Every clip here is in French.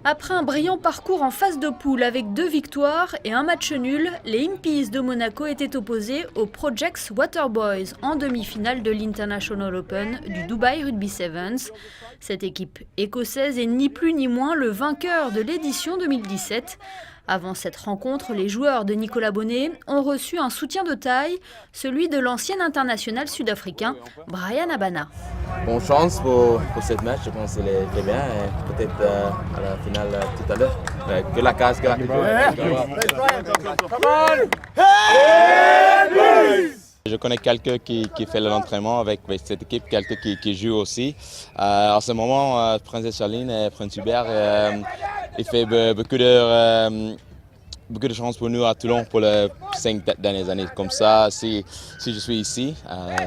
Après un brillant parcours en phase de poule avec 2 victoires et un match nul, les Impies de Monaco étaient opposés aux Projects Waterboys en demi-finale de l'International Open du Dubai Rugby Sevens. Cette équipe écossaise est ni plus ni moins le vainqueur de l'édition 2017. Avant cette rencontre, les joueurs de Nicolas Bonnet ont reçu un soutien de taille, celui de l'ancien international sud-africain Bryan Habana. Bonne chance pour cette match, je pense qu'il est très bien et peut-être à la finale tout à l'heure. Que la casse, que la Je connais quelqu'un qui fait l'entraînement avec cette équipe, quelqu'un qui joue aussi. En ce moment, Princesse Charline et Prince Hubert, il fait beaucoup de chance pour nous à Toulon pour les 5 dernières années. Comme ça, si je suis ici,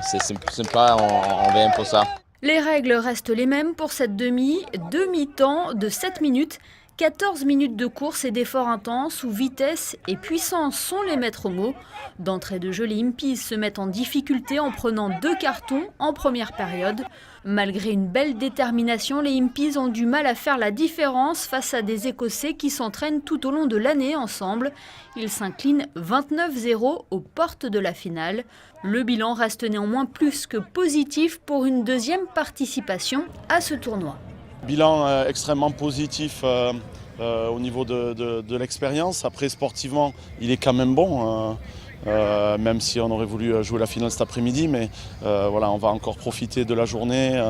c'est sympa, on vient pour ça. Les règles restent les mêmes pour cette demi-temps de 7 minutes. 14 minutes de course et d'efforts intenses où vitesse et puissance sont les maîtres mots. D'entrée de jeu, les Impies se mettent en difficulté en prenant 2 cartons en première période. Malgré une belle détermination, les Impies ont du mal à faire la différence face à des Écossais qui s'entraînent tout au long de l'année ensemble. Ils s'inclinent 29-0 aux portes de la finale. Le bilan reste néanmoins plus que positif pour une deuxième participation à ce tournoi. Bilan extrêmement positif au niveau de l'expérience. Après, sportivement, il est quand même bon, même si on aurait voulu jouer la finale cet après-midi. Mais voilà, on va encore profiter de la journée.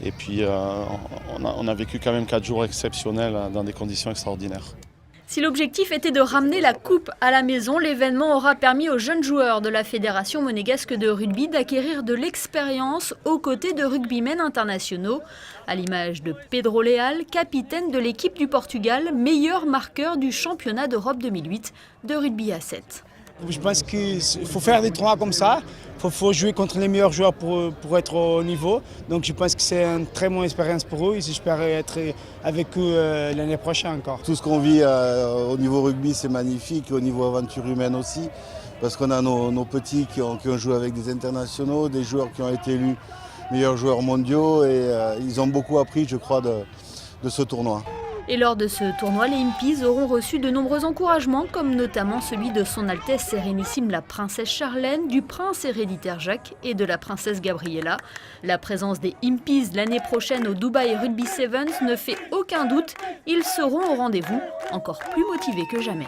Et puis, on a vécu quand même 4 jours exceptionnels dans des conditions extraordinaires. Si l'objectif était de ramener la coupe à la maison, l'événement aura permis aux jeunes joueurs de la Fédération monégasque de rugby d'acquérir de l'expérience aux côtés de rugbymen internationaux, à l'image de Pedro Leal, capitaine de l'équipe du Portugal, meilleur marqueur du championnat d'Europe 2008 de rugby à 7. Je pense qu'il faut faire des tournois comme ça, il faut jouer contre les meilleurs joueurs pour être au niveau. Donc je pense que c'est une très bonne expérience pour eux et j'espère être avec eux l'année prochaine encore. Tout ce qu'on vit au niveau rugby, c'est magnifique, au niveau aventure humaine aussi, parce qu'on a nos petits qui ont joué avec des internationaux, des joueurs qui ont été élus meilleurs joueurs mondiaux et ils ont beaucoup appris, je crois, de ce tournoi. Et lors de ce tournoi, les Impies auront reçu de nombreux encouragements, comme notamment celui de son Altesse Sérénissime la Princesse Charlène, du Prince héréditaire Jacques et de la Princesse Gabriella. La présence des Impies l'année prochaine au Dubai Rugby Sevens ne fait aucun doute, ils seront au rendez-vous, encore plus motivés que jamais.